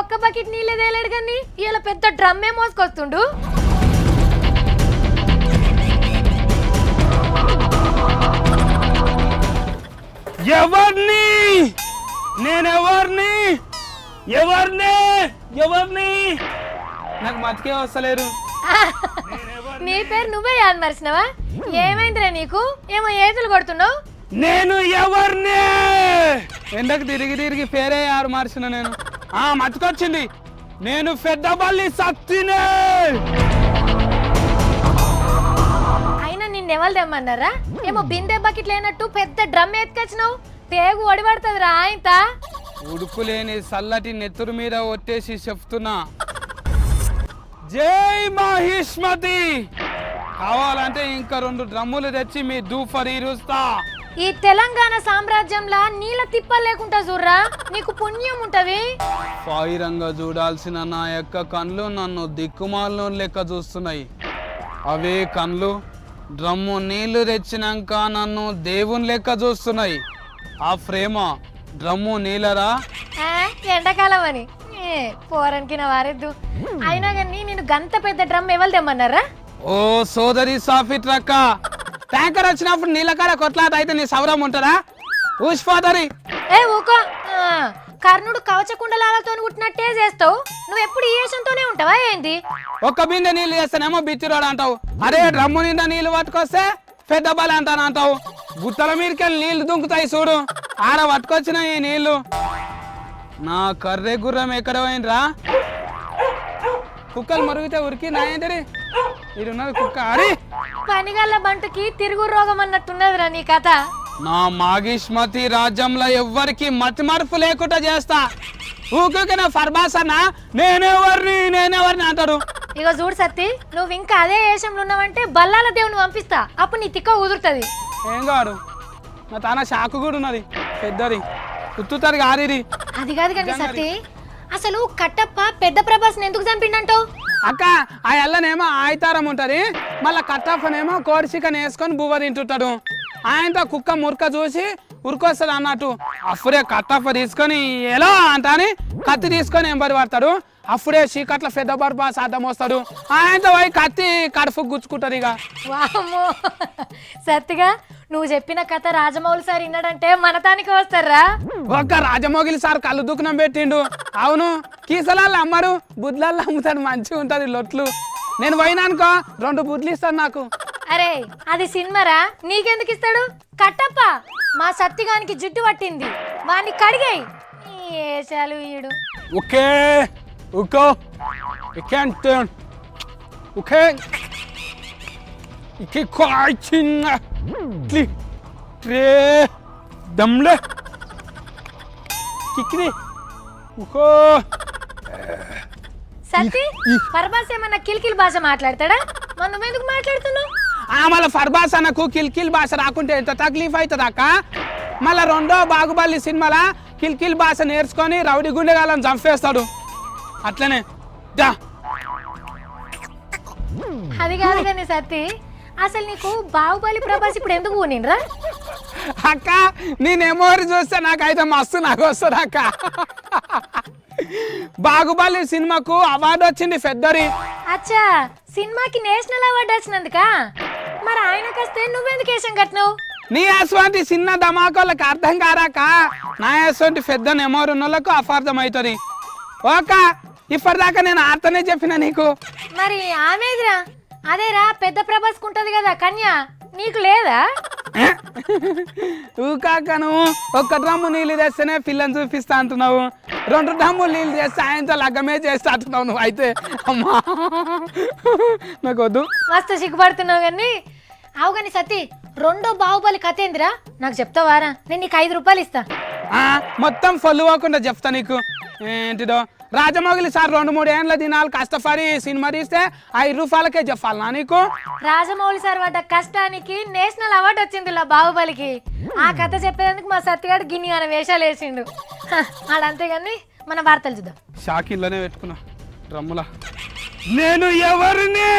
ఒక్క బకెట్ నీళ్ళే తేలేడు కానీ ఇలా పెద్ద డ్రమ్మే మోసుకొస్తుండు. ఎవరిని నేనెవరిని ఎవరిని ఎవరిని నాకు మతికే వస్తలేరు. నీ పేరు నువ్వే యాద్ మరిచినవా? ఏమైందిరా నీకు? ఏమో ఏతులు కొడుతున్నావు? నేను ఎవరిని ఎండకు తిరిగి తిరిగి పేరే యారు మార్చిన నేను. మతికొచ్చింది, నేను పెద్దపల్లి సత్తినే. అయినా నిన్నెవరు తెమ్మన్నారా? ఏమో బిందె బకెట్ లేనట్టు పెద్ద డ్రమ్ ఎత్తుకొచ్చినావు. తేగు ఒడిపడుతుందిరా ఆయన. ఉడుకులేని సల్లటి నెత్తురు మీద ఒట్టేసి చెప్తున్నా, జై మహిష్మతి. కావాలంటే ఇంకా 2 డ్రమ్ములు తెచ్చి మీ దూఫర్ ఇరుస్తా. ఈ తెలంగాణ సామ్రాజ్యంలో నీళ్ళ తిప్పలు లేకుండా చూడరా, నీకు పుణ్యం ఉంటది. ఫైరంగా చూడాల్సిన నా యొక్క కళ్ళు నన్ను దిక్కుమాలను లెక్క చూస్తున్నాయి. అవే కళ్ళు డ్రమ్ము నీళ్లు తెచ్చినాక నన్ను దేవుని లెక్క చూస్తున్నాయి. ఆ ప్రేమ డ్రమ్ము నీళ్ళరా? ఎండాకాలం అని పోరానికి నా వారెద్దు. అయినా కానీ నేను గంత పెద్ద డ్రమ్ ఎవరు తెమ్మన్నారా? ఓ సోదరి సాఫీ ట్రక్క, ట్యాంకర్ వచ్చినప్పుడు నీళ్ళ కాడ కొట్లాట అయితే నీ సౌరం ఉంటుందా? ఊసిపోతారి. ఊకో, కర్ణుడు కవచ కుండలాలతో కుట్టినట్టే చేస్తావు. నువ్వు ఎప్పుడు ఈ వేషంతోనే ఉంటావా ఏంటి? ఒక్క బిందె నీళ్ళు చేస్తానేమో బిచ్చిరోడు అంటావు. అరే డ్రమ్ము నిండా నీళ్ళు పట్టుకొస్తే పెద్ద బలి అంటాను అంటావు. గుట్టల మీదకెళ్ళి నీళ్లు దుంకుతాయి చూడు, ఆడ పట్టుకొచ్చిన ఈ నీళ్లు. నా కర్రె గుర్రం ఎక్కడ పోయినరా? కుక్కలు మరుగుతే ఉరికి నాయందరి ఇడున్నది కుక్క. అరే పనిగల్ల బంటుకి తిరుగు రోగం అన్నట్టున్నదిరా నీ కథ. నా మాగిష్మతి రాజ్యంలో ఎవ్వరికి మతి మార్పు లేకుండా చేస్తా. ఊకే నా ఫర్బాస్ అన్న నేనెవరిని అంటారు. ఇక చూడు సత్తి, నువ్వు ఇంకా అదే వేషంలో ఉన్నావంటే బల్లాల దేవుని పంపిస్తా, అప్పుడు నీ తిక్క కుదురుతుంది. ఏం కాదు, నా తాన షాకు కూడా ఉన్నది పెద్దది, కుత్తుతారు గారి. అది కాదు కానీ సత్తి, అసలు కట్టప్ప పెద్ద ప్రభాస్ ఎందుకు చంపిండంటావు? అక్క ఆ ఎల్లనేమో ఆయితారం ఉంటది, మళ్ళా కట్టప్పనేమో కోడి చికెన్ వేసుకొని బువ్వ తింటుంటాడు. ఆయనతో కుక్క మురక చూసి ఉరికొస్తాడు అన్నట్టు. అప్పుడే కట్టప్ప తీసుకొని ఎలా అంట అని కత్తి తీసుకొని ఎంబడి పడతాడు. అప్పుడే చీకట్ల పెద్ద బర్బా సాధం వస్తాడు. ఆయనతో పోయి కత్తి కడుపు గుచ్చుకుంటారు. ఇక వామ్మో సత్తిగా నువ్వు చెప్పిన కథ రాజమౌళి సార్ విన్నాడంటే మనతానికి వస్తారా? ఒక్క రాజమౌళి సార్ కళ్ళు దుఃఖనం పెట్టిండు. అవును, కీసలాళ్ళు అమ్మరు, బుడ్లల్లో అమ్ముతాడు, మంచిగా ఉంటది లొట్లు. నేను పోయినానుకో 2 బుడ్లు ఇస్తాను నాకు. అరే అది సినిమారా, నీకెందుకు ఇస్తాడు? కట్టప్ప మా సత్తిగానికి జుట్టు పట్టింది, వాన్ని కడిగాయి. ఏసాలు ఈడు. ఓకే ఉకో ఇకంటే ఓకే ఇకి కాయిచిన క్లి ట్రే దమ్లే కిక్ని ఉకో. సత్తి పర్బాస్ ఏమన్నా కిల్కిల్ భాష మాట్లాడతాడా? మరి నువ్వెందుకు మాట్లాడుతున్నావు? మళ్ళీ ఫర్బాస్ అన్నకు కిల్కిల్ భాష రాకుంటే ఎంత తక్లీఫ్ అవుతుంది అక్క. మళ్ళీ 2వ బాహుబలి సినిమాల కిల్కిల్ భాష నేర్చుకొని రౌడీ గుండెగాళ్ళని చంపేస్తాడు. అట్లనే అది కాదు కానీ సత్తి, అసలు నీకు బాహుబలి ప్రభాస్ ఇప్పుడు ఎందుకు పోనిండ్రా? అక్క నేనేమో చూస్తే నాకైతే మస్తు నాకు వస్తుంది అక్క. బాహుబలి సినిమాకు అవార్డు వచ్చింది పెద్దరి. అచ్చా, సినిమాకి నేషనల్ అవార్డు వచ్చినందుక? మరి ఆయనకొస్తే నువ్వెందుకు వేషం కట్టినావు? నీ అటువంటి చిన్న ధమాకోళ్ళకి అర్థం కారాక నా అటువంటి పెద్ద నెమోరున్నోళ్ళకు అపార్థం అవుతుంది. ఓక ఇప్పటిదాకా నేను ఆర్తనే చెప్పిన నీకు. మరి ఆమెదిరా, అదేరా పెద్ద ప్రభాస్ ఉంటది కదా కన్య, నీకు లేదా? ఊకాక నువ్వు 1 డ్రమ్ము నీళ్ళు తెస్తేనే పిల్లని చూపిస్తా అంటున్నావు, 2 డ్రమ్ములు నీళ్ళు తెస్తే ఆయనతో లగ్గమే చేస్తా అంటున్నావు నువ్వు. అయితే అమ్మా నాకు వద్దు. మస్తు సిగ్గుపడుతున్నావు కానీ. అవు కానీ సతీ, 2వ బాహుబలి కథ ఏందిరా నాకు చెప్తావారా? నేను నీకు 5 రూపాయలు ఇస్తా. మొత్తం ఫొల్లు పోకుండా చెప్తా నీకు. ఏంటిదో రాజమౌళి సార్ 2-3 ఏళ్ళ దినాలు కష్టపడి సినిమా తీస్తే 5 రూపాయలకే చెప్పాలనా నీకు? రాజమౌళి సార్ పడ్డ కష్టానికి నేషనల్ అవార్డు వచ్చింది ఇలా బాహుబలికి. ఆ కథ చెప్పేందుకు మా సత్తిగాడు గిన్ని అనే వేషాలు వేసిండు. ఆడంతేగాని మన వార్తలు చూద్దాం. షాకిల్లోనే పెట్టుకున్నా డ్రమ్ములా. నేను ఎవరిని